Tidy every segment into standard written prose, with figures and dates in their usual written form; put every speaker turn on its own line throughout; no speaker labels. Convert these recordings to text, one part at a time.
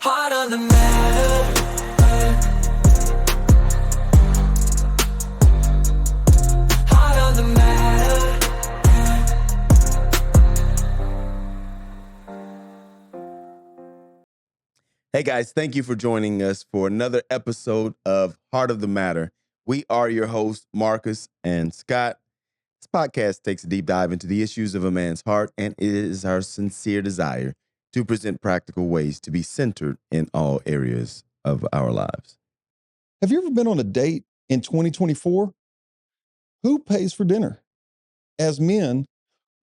Heart on the matter. Heart on the matter.
Hey guys, thank you for joining us for another episode of Heart of the Matter. We are your hosts, Marcus and Scott. This podcast takes a deep dive into the issues of a man's heart, and it is our sincere desire to present practical ways to be centered in all areas of our lives.
Have you ever been on a date in 2024? Who pays for dinner? As men,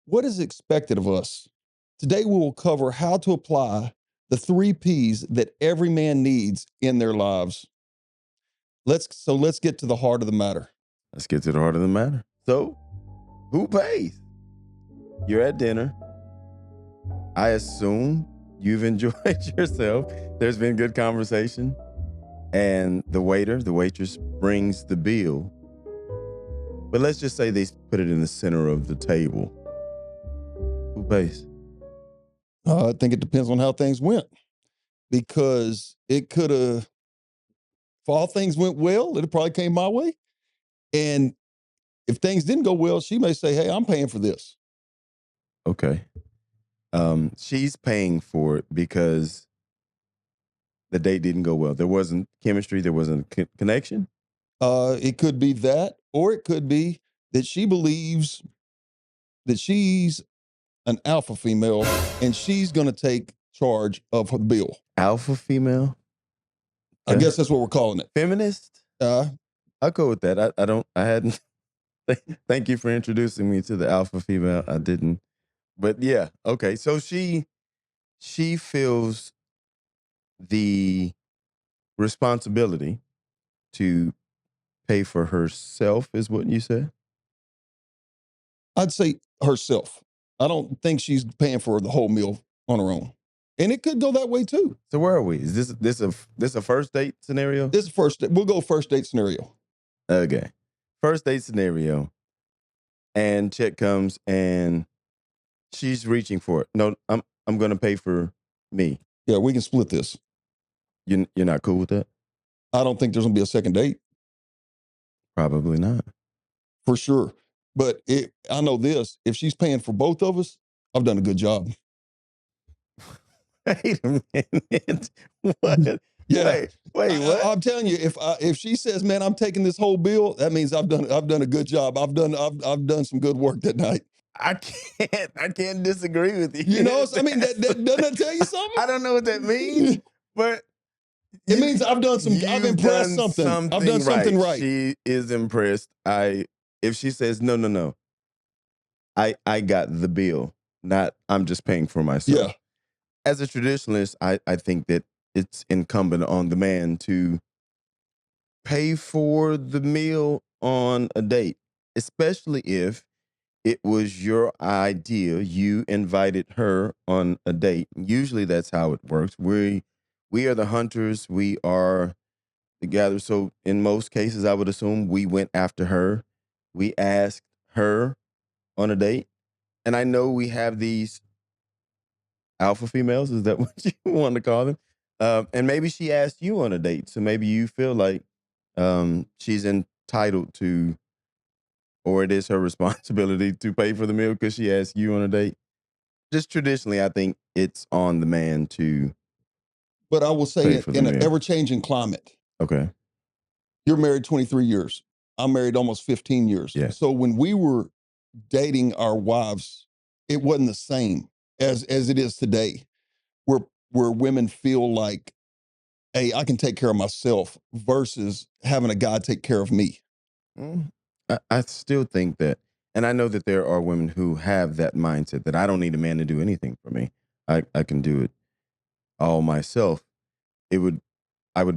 what is expected of us? Today we will cover how to apply the 3 P's that every man needs in their lives. Let's get to the heart of the matter.
Let's get to the heart of the matter. So, who pays? You're at dinner. I assume you've enjoyed yourself. There's been good conversation. And the waitress brings the bill. But let's just say they put it in the center of the table. Who pays?
I think it depends on how things went, because it could have, if all things went well, it probably came my way. And if things didn't go well, she may say, hey, I'm paying for this.
Okay. She's paying for it because the date didn't go well. There wasn't chemistry. There wasn't connection.
It could be that, or it could be that she believes that she's an alpha female and she's going to take charge of her bill.
Alpha female?
I guess that's what we're calling it.
Feminist? I'll go with that. I hadn't. Thank you for introducing me to the alpha female. I didn't. But yeah, okay. So she feels the responsibility to pay for herself, is what you said?
I'd say herself. I don't think she's paying for the whole meal on her own. And it could go that way too.
So where are we? Is this a first date scenario?
This is first date. We'll go first date scenario.
Okay. First date scenario. And check comes and she's reaching for it. No, I'm gonna pay for me.
Yeah, we can split this.
You're not cool with that?
I don't think there's gonna be a second date.
Probably not.
For sure. But I know this, if she's paying for both of us, I've done a good job.
Wait a minute. What?
Yeah.
Wait, what?
I'm telling you, if she says, man, I'm taking this whole bill, that means I've done a good job. I've done some good work that night.
I can't disagree with you.
You know, I mean, that doesn't that tell you something?
I don't know what that means, but
it means I've impressed something. I've done something right.
She is impressed. If she says no, I got the bill, not I'm just paying for myself.
Yeah.
As a traditionalist, I think that it's incumbent on the man to pay for the meal on a date, especially if it was your idea. You invited her on a date. Usually that's how it works. We are the hunters. We are the gatherers. So in most cases, I would assume we went after her. We asked her on a date. And I know we have these alpha females. Is that what you want to call them? And maybe she asked you on a date. So maybe you feel like she's entitled to, or it is her responsibility to pay for the meal because she asked you on a date. Just traditionally, I think it's on the man to.
But I will say, in an ever-changing climate.
Okay.
You're married 23 years. I'm married almost 15 years.
Yeah.
So when we were dating our wives, it wasn't the same as it is today, where women feel like, hey, I can take care of myself versus having a guy take care of me.
I still think that, and I know that there are women who have that mindset that I don't need a man to do anything for me. I can do it all myself. I would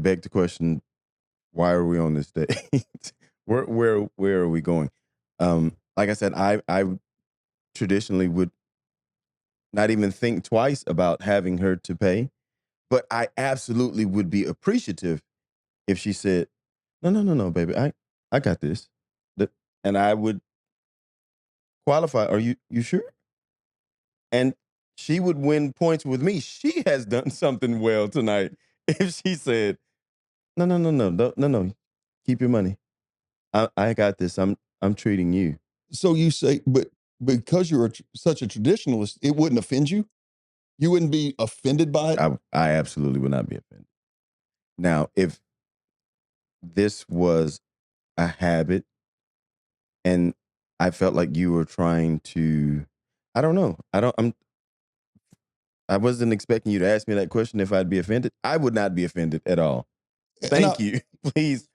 beg the question, why are we on this date? Where are we going? Like I said, I traditionally would not even think twice about having her to pay, but I absolutely would be appreciative if she said, no, baby, I got this. And I would qualify, are you sure? And she would win points with me. She has done something well tonight. If she said, "No, no, no, no, no, no, no, keep your money. I got this. I'm treating you."
So you say, but because you're such a traditionalist, it wouldn't offend you? You wouldn't be offended by it?
I absolutely would not be offended. Now, if this was a habit and I felt like you were trying to, I don't know. I wasn't expecting you to ask me that question if I'd be offended. I would not be offended at all.
And I
Thank you. Please,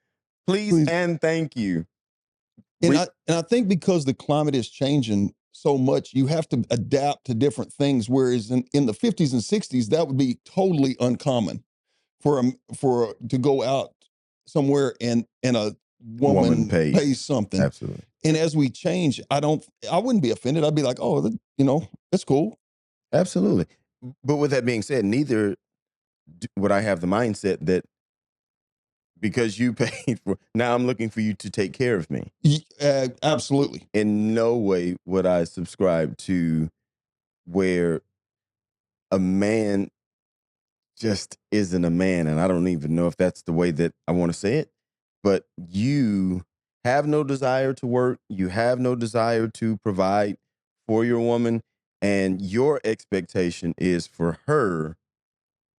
please,
please,
and thank you.
and
Re-
I think because the climate is changing so much, you have to adapt to different things. Whereas in the 50s and 60s, that would be totally uncommon to go out somewhere and a
Woman
woman pays
pays.
something.
Absolutely.
And as we change, I wouldn't be offended. I'd be like, oh, that's cool.
Absolutely. But with that being said, neither would I have the mindset that because you paid for, now I'm looking for you to take care of me.
Absolutely.
In no way would I subscribe to where a man just isn't a man. And I don't even know if that's the way that I want to say it, but you have no desire to work. You have no desire to provide for your woman. And your expectation is for her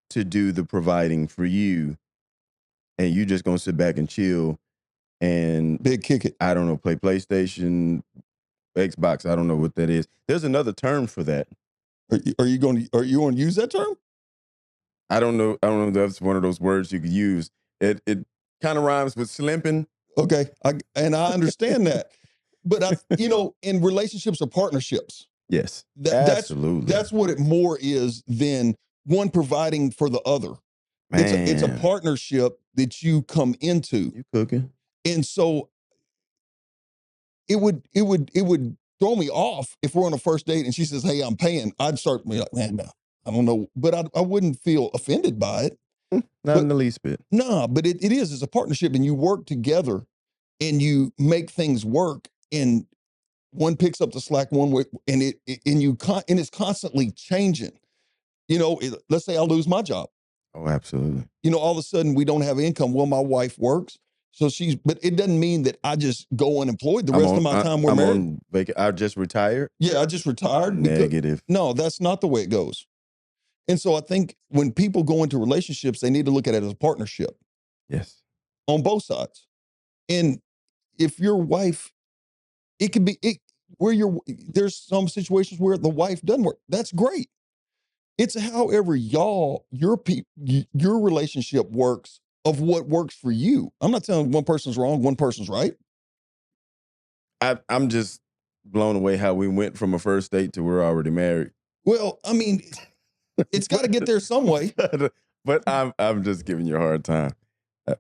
to do the providing for you. And you just gonna sit back and chill and
Big kick it.
I don't know, play PlayStation, Xbox. I don't know what that is. There's another term for that.
Are you going to use that term?
I don't know. I don't know if that's one of those words you could use. It kind of rhymes with slimping.
Okay. And I understand that. But in relationships or partnerships,
Yes,
that's
absolutely,
what it more is than one providing for the other. It's a
man.
partnership that you come into.
You cooking?
And so it would throw me off if we're on a first date and she says, "Hey, I'm paying." I'd start be like, "Man, no, I don't know," but I wouldn't feel offended by it.
Not in
But
the least bit.
no, but it is. It's a partnership, and you work together, and you make things work. And one picks up the slack one way, and and it's constantly changing. Let's say I lose my job.
Oh, absolutely.
All of a sudden we don't have income. Well, my wife works. But it doesn't mean that I just go unemployed the rest of my time we're
I'm
married.
on vacation. I just retired.
Yeah, I just retired.
Negative.
No, that's not the way it goes. And so I think when people go into relationships, they need to look at it as a partnership
Yes.
on both sides. And if your wife, it could be there's some situations where the wife doesn't work. That's great. It's however your relationship works of what works for you. I'm not telling one person's wrong, one person's right.
I'm just blown away how we went from a first date to we're already married.
Well, I mean, it's got to get there some way.
But I'm just giving you a hard time.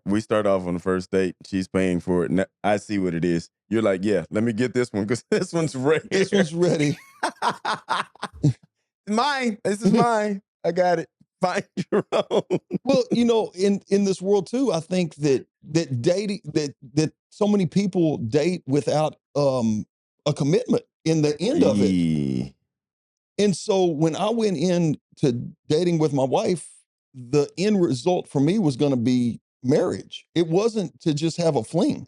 We start off on the first date. She's paying for it. And I see what it is. You're like, yeah, let me get this one because this one's ready.
This one's ready.
Mine. This is mine. I got it. Find your own.
Well, in this world too, I think that dating that so many people date without a commitment in the end of it.
Yeah.
And so when I went into dating with my wife, the end result for me was going to be marriage. It wasn't to just have a fling.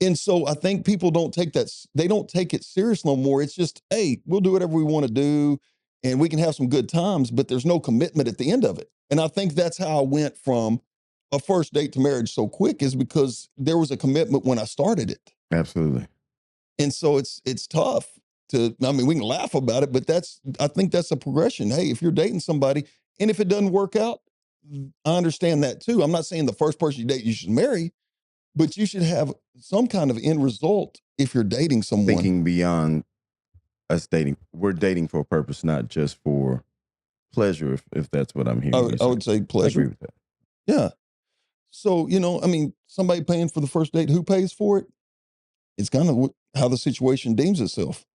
And so I think people they don't take it serious no more. It's just, hey, we'll do whatever we want to do and we can have some good times, but there's no commitment at the end of it. And I think that's how I went from a first date to marriage so quick, is because there was a commitment when I started it.
Absolutely.
And so it's tough I mean, we can laugh about it, but I think that's a progression. Hey, if you're dating somebody and if it doesn't work out, I understand that too. I'm not saying the first person you date you should marry, but you should have some kind of end result if you're dating someone.
Thinking beyond us dating. We're dating for a purpose, not just for pleasure, if that's what I'm hearing.
I would say pleasure.
I agree with that.
Yeah. So, I mean, somebody paying for the first date, who pays for it? It's kind of how the situation deems itself.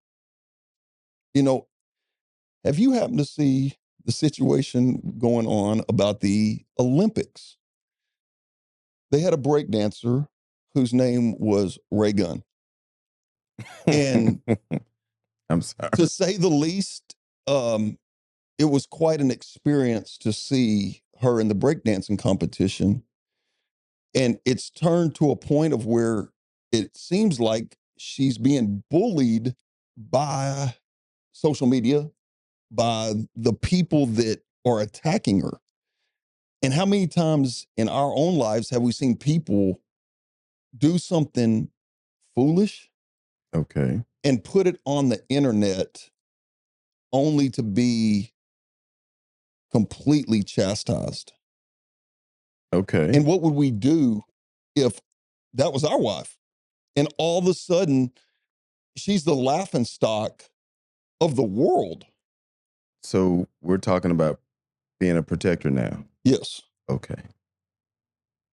Have you happened to see the situation going on about the Olympics? They had a breakdancer whose name was Raygun. And
I'm sorry.
to say the least, um, it was quite an experience to see her in the breakdancing competition. And it's turned to a point of where it seems like she's being bullied by social media, by the people that are attacking her. And how many times in our own lives have we seen people do something foolish
Okay.
and put it on the internet only to be completely chastised?
Okay.
And what would we do if that was our wife? And all of a sudden, she's the laughing stock of the world.
So we're talking about being a protector now.
Yes.
Okay.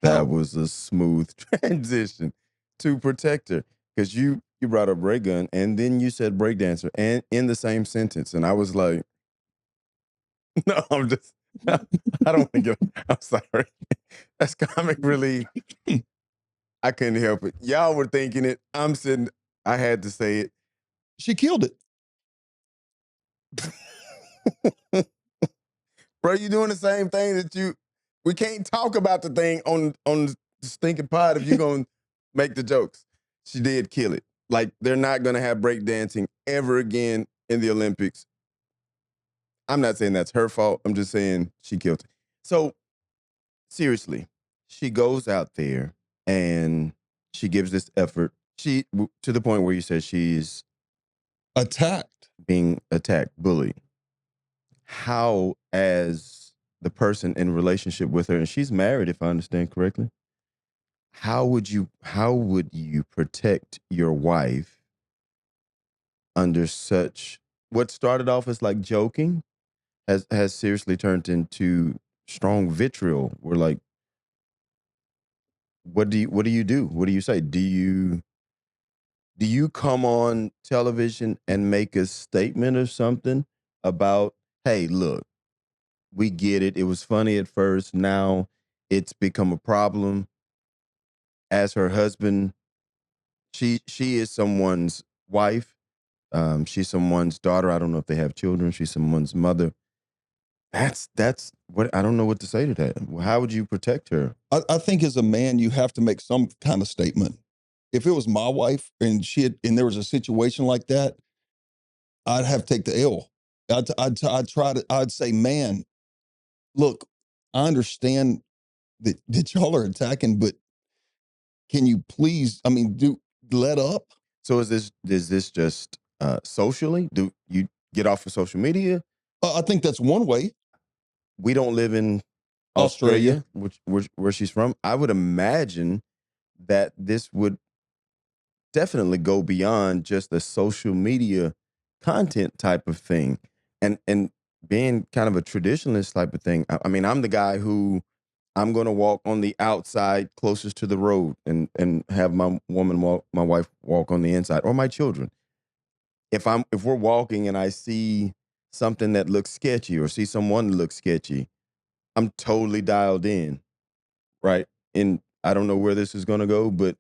That
How?
was a smooth transition to protector, because you brought up Raygun and then you said breakdancer and in the same sentence, and I was like, no, I'm just I don't want to get. I'm sorry. That's comic relief. I couldn't help it. Y'all were thinking it. I'm sitting. I had to say
She killed it.
it. Bro, you doing the same thing that you. We can't talk about the thing on the stinking pod if you're gonna make the jokes. She did kill it. Like they're not gonna have breakdancing ever again in the Olympics. I'm not saying that's her fault. I'm just saying she killed it. So seriously, she goes out there and she gives this effort. To the point where you said she's
Attacked.
being attacked, bullied. How, as the person in relationship with her, and she's married, if I understand correctly, how would you protect your wife under such what started off as like joking has seriously turned into strong vitriol? We're like, what do you do? What do you say? Do you come on television and make a statement or something about, hey, look, we get it. It was funny at first. Now it's become a problem. As her husband, she is someone's wife. She's someone's daughter. I don't know if they have children. She's someone's mother. That's what I don't know what to say to that. How would you protect her?
I think as a man, you have to make some kind of statement. If it was my wife and and there was a situation like that, I'd have to take the L. I'd say, man, look, I understand that y'all are attacking, but can you please, I mean, let up?
So is this just socially? Do you get off of social media?
I think that's one way.
We don't live in
Australia.
Australia, which where she's from. I would imagine that this would definitely go beyond just the social media content type of thing, and being kind of a traditionalist type of thing. I mean, I'm the guy who I'm going to walk on the outside closest to the road, and have my wife walk on the inside, or my children. If we're walking and I see something that looks sketchy or see someone that looks sketchy, I'm totally dialed in, right? And I don't know where this is going to go, but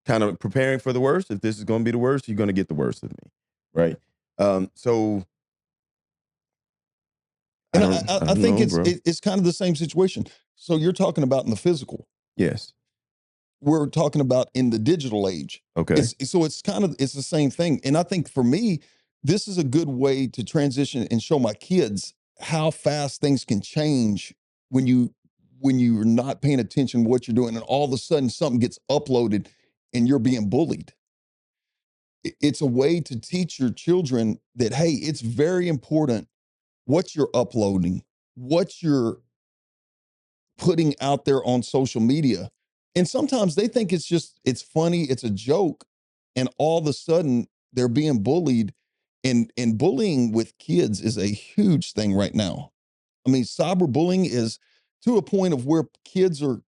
kind of preparing for the worst. If this is going to be the worst, you're going to get the worst of me, right? So I
And
don't, I
I
don't
think
know, bro.
it's kind of the same situation. So you're talking about in the physical.
Yes.
We're talking about in the digital age.
Okay.
It's the same thing. And I think for me, this is a good way to transition and show my kids how fast things can change when you're not paying attention to what you're doing, and all of a sudden something gets uploaded and you're being bullied. It's a way to teach your children that, hey, it's very important what you're uploading, what you're putting out there on social media. And sometimes they think it's funny, it's a joke, and all of a sudden they're being bullied. And bullying with kids is a huge thing right now. I mean, cyberbullying is to a point of where kids are,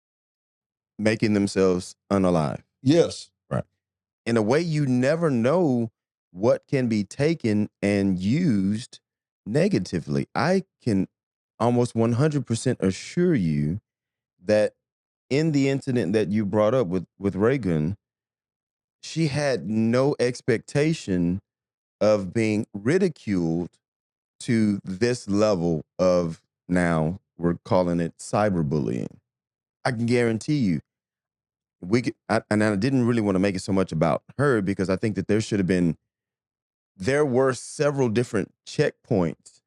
Making themselves unalive.
yes,
Right. In a way, you never know what can be taken and used negatively. I can almost 100% assure you that in the incident that you brought up with Reagan, she had no expectation of being ridiculed to this level of, now we're calling it cyberbullying. I can guarantee you, and I didn't really want to make it so much about her, because I think that there were several different checkpoints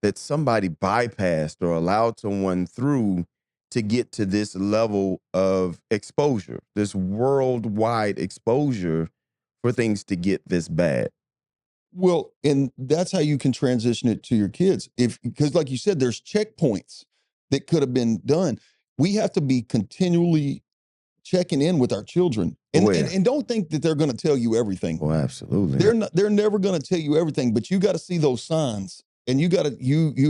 that somebody bypassed or allowed someone through to get to this level of exposure, this worldwide exposure, for things to get this bad.
Well, and that's how you can transition it to your kids. Because like you said, there's checkpoints that could have been done. We have to be continually checking in with our children. And don't think that they're going to tell you everything.
Well, absolutely.
They're never going to tell you everything, but you got to see those signs. And you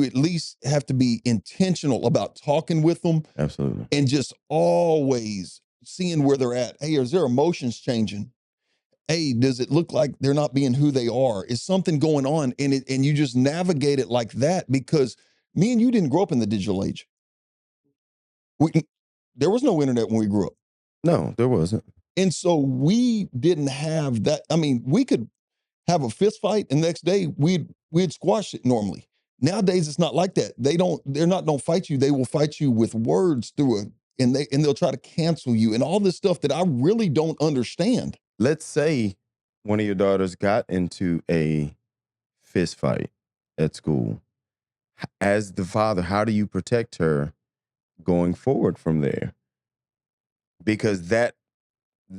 at least have to be intentional about talking with them.
Absolutely.
And just always seeing where they're at. Hey, is their emotions changing? Hey, does it look like they're not being who they are? Is something going on? And you just navigate it like that, because me and you didn't grow up in the digital age. There was no internet when we grew up.
No, there wasn't.
And so we didn't have that. I mean, we could have a fist fight and the next day we'd squash it normally. Nowadays it's not like that. Don't fight you. They will fight you with words and they'll try to cancel you and all this stuff that I really don't understand.
Let's say one of your daughters got into a fist fight at school. As the father, how do you protect her going forward from there? Because that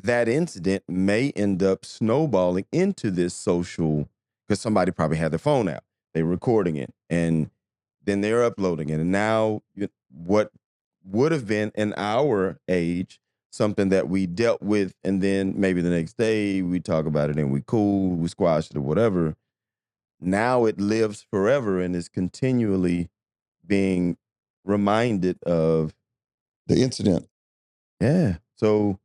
incident may end up snowballing into this social, because somebody probably had their phone out, they're recording it, and then they're uploading it. And now what would have been in our age, something that we dealt with, and then maybe the next day we talk about it and we squash it or whatever. Now it lives forever and is continually being reminded of
The incident.
Yeah. So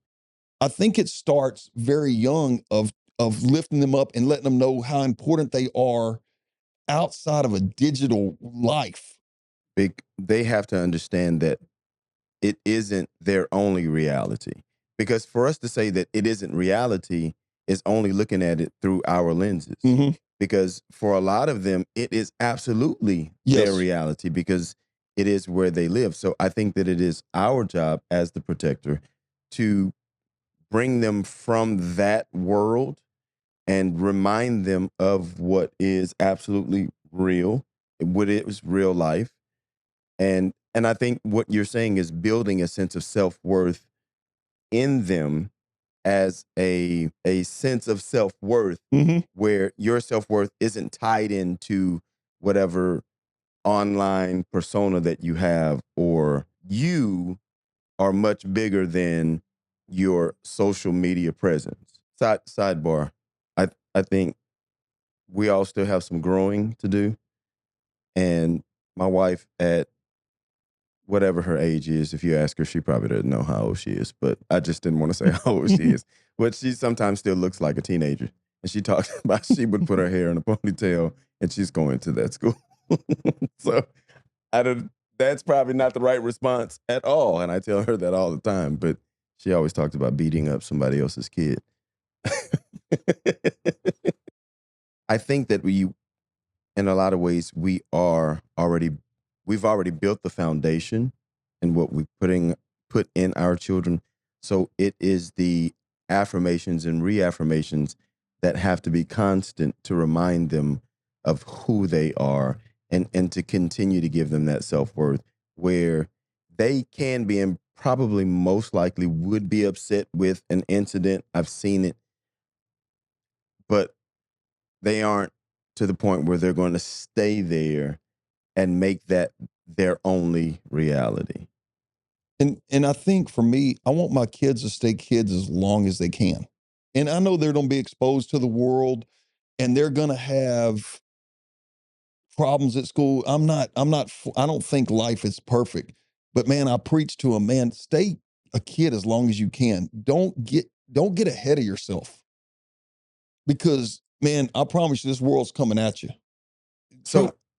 I think it starts very young of lifting them up and letting them know how important they are outside of a digital life.
they have to understand that it isn't their only reality. Because for us to say that it isn't reality is only looking at it through our lenses.
Mm-hmm.
Because for a lot of them, it is absolutely
Yes.
their reality, because it is where they live. So I think that it is our job as the protector to bring them from that world and remind them of what is absolutely real, what is real life. And I think what you're saying is building a sense of self-worth in them, as a sense of self-worth,
Mm-hmm.
where your self-worth isn't tied into whatever online persona that you have, or you are much bigger than your social media presence. Sidebar. I think we all still have some growing to do. And my wife, at whatever her age is, if you ask her, she probably doesn't know how old she is. But I just didn't want to say how old she is. But she sometimes still looks like a teenager. And she talks about she would put her hair in a ponytail and she's going to that school. So that's probably not the right response at all. And I tell her that all the time. But she always talked about beating up somebody else's kid. I think that in a lot of ways, we've already built the foundation and what we put in our children. So it is the affirmations and reaffirmations that have to be constant to remind them of who they are, and to continue to give them that self-worth, where they can be, and probably most likely would be, upset with an incident. I've seen it, but they aren't to the point where they're going to stay there and make that their only reality.
And I think for me, I want my kids to stay kids as long as they can. And I know they're going to be exposed to the world and they're going to have problems at school. I don't think life is perfect, but man, I preach to them, man, stay a kid as long as you can. Don't get ahead of yourself, because man, I promise you this world's coming at you.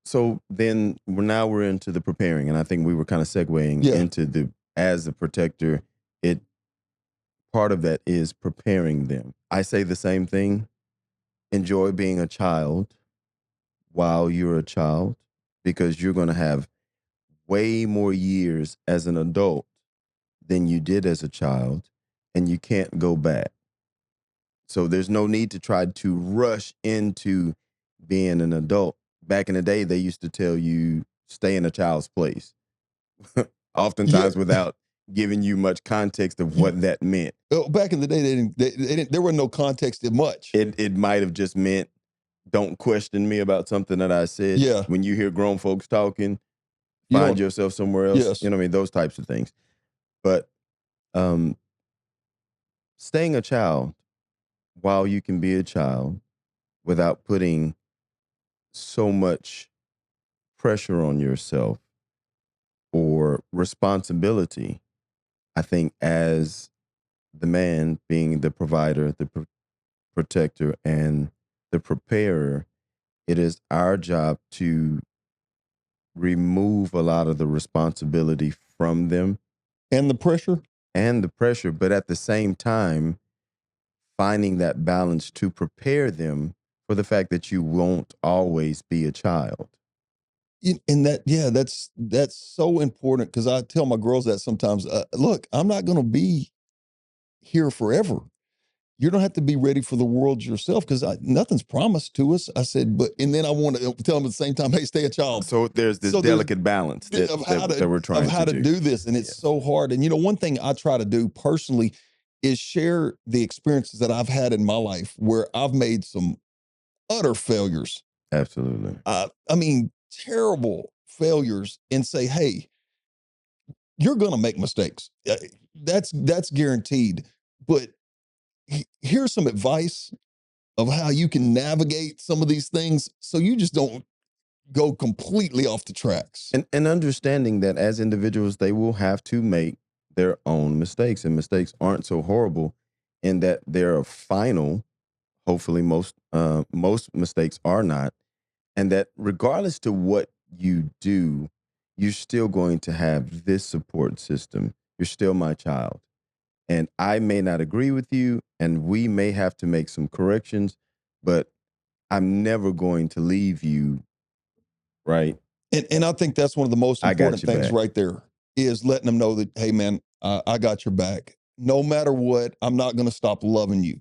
So then we're into the preparing, and I think we were kind of segueing
Yeah.
into as a protector, part of that is preparing them. I say the same thing. Enjoy being a child. while you're a child because you're going to have way more years as an adult than you did as a child, and you can't go back. So there's no need to try to rush into being an adult. Back in the day, they used to tell you stay in a child's place,
Yeah.
oftentimes without giving you much context of what that meant.
Back in the day, there was no context in much.
It might have just meant don't question me about something that I said.
Yeah.
When you hear grown folks talking,
You
find
don't,
yourself somewhere else.
yes.
You know what I mean? Those types of things. But um, staying a child while you can be a child without putting so much pressure on yourself or responsibility, I think, as the man being the provider, the protector, and the preparer, it is our job to remove a lot of the responsibility from them
And the pressure.
and the pressure, but at the same time, finding that balance to prepare them for the fact that you won't always be a child.
And that, yeah, that's so important because I tell my girls that sometimes. Look, I'm not going to be here forever. You don't have to be ready for the world yourself because nothing's promised to us. I said, but and then I want to tell them at the same time, hey, stay a child.
So there's this
So there's
delicate balance that,
of how
that we're trying to do.
do this, and it's
Yes.
so hard. And one thing I try to do personally is share the experiences that I've had in my life where I've made some utter failures.
Absolutely.
I mean, terrible failures, and say, hey, you're going to make mistakes. That's guaranteed. But here's some advice of how you can navigate some of these things so you just don't go completely off the tracks.
And understanding that as individuals, they will have to make their own mistakes, and mistakes aren't so horrible in that they're final. Hopefully, most mistakes are not, and that regardless to what you do, you're still going to have this support system. You're still my child, and I may not agree with you, and we may have to make some corrections, but I'm never going to leave you. Right?
And I think that's one of the most
I got
important
you
things
back.
right there is letting them know that, hey, man, I got your back. No matter what, I'm not going to stop loving you.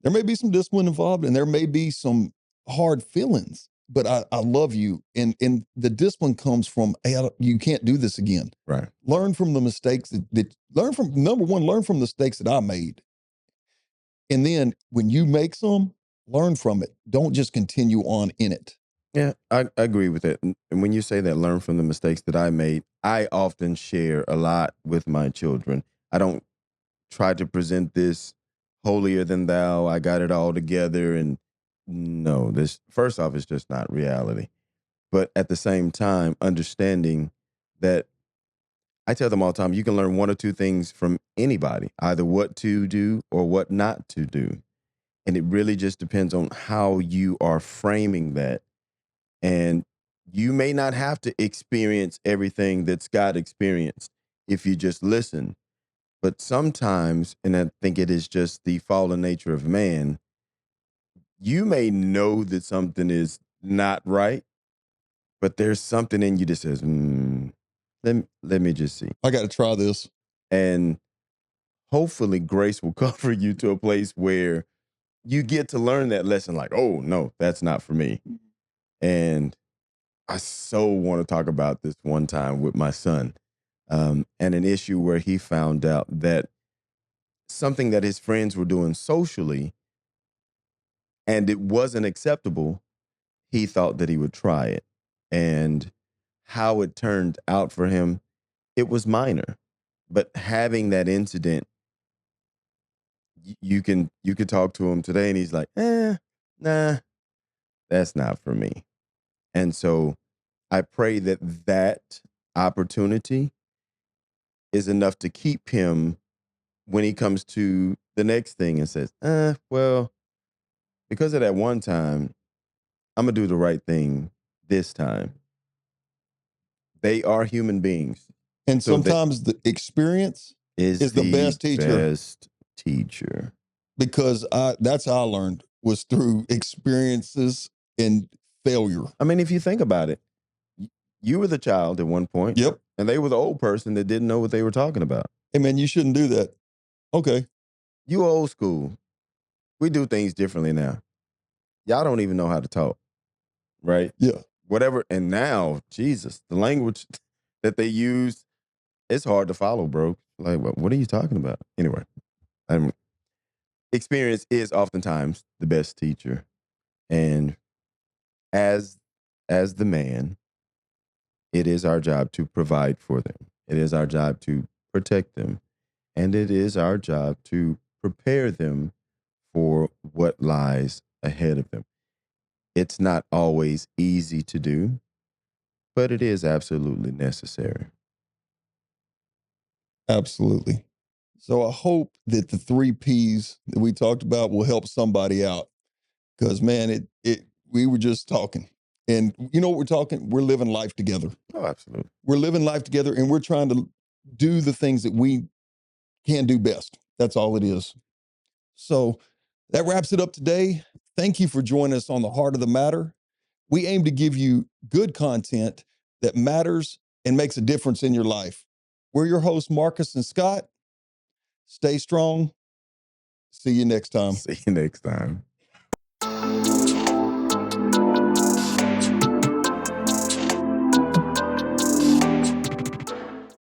There may be some discipline involved and there may be some hard feelings, but I love you. And the discipline comes from, hey, you can't do this again.
Right.
Learn from the mistakes that learn from, number one, learn from the mistakes that I made. And then when you make some, learn from it. Don't just continue on in it.
Yeah, I agree with it. And when you say that, learn from the mistakes that I made, I often share a lot with my children. I don't try to present this holier than thou. I got it all together. And no, this, first off, is just not reality. But at the same time, understanding that I tell them all the time, you can learn one or two things from anybody, either what to do or what not to do. And it really just depends on how you are framing that. And you may not have to experience everything that Scott experienced if you just listen. But sometimes, and I think it is just the fallen nature of man, you may know that something is not right, but there's something in you that says, let me just see.
I got to try this.
And hopefully grace will cover you to a place where you get to learn that lesson like, oh, no, that's not for me. And I so want to talk about this one time with my son, and an issue where he found out that something that his friends were doing socially and it wasn't acceptable, he thought that he would try it. And how it turned out for him, it was minor. But having that incident, you can talk to him today and he's like, nah, that's not for me. And so I pray that that opportunity is enough to keep him when he comes to the next thing and says, well, because of that one time, I'm going to do the right thing this time. They are human beings.
And
So that
sometimes the experience
is
the best teacher.
best teacher.
Because that's how I learned was through experiences and failure.
I mean, if you think about it, you were the child at one point,
Yep.
and they were the old person that didn't know what they were talking about.
Hey, man, you shouldn't do that. Okay.
You old school. We do things differently now. Y'all don't even know how to talk, right?
Yeah.
Whatever. And now, Jesus, the language that they use, it's hard to follow, bro. Like, what are you talking about? Anyway, experience is oftentimes the best teacher. And as the man, it is our job to provide for them. It is our job to protect them. And it is our job to prepare them for what lies ahead of them. It's not always easy to do, but it is absolutely necessary.
Absolutely. So I hope that the 3 P's that we talked about will help somebody out. Because, man, we were just talking. And you know what we're talking? We're living life together.
Oh, absolutely.
We're living life together, and we're trying to do the things that we can do best. That's all it is. So that wraps it up today. Thank you for joining us on The Heart of the Matter. We aim to give you good content that matters and makes a difference in your life. We're your hosts, Marcus and Scott. Stay strong. See you next time.
See you next time.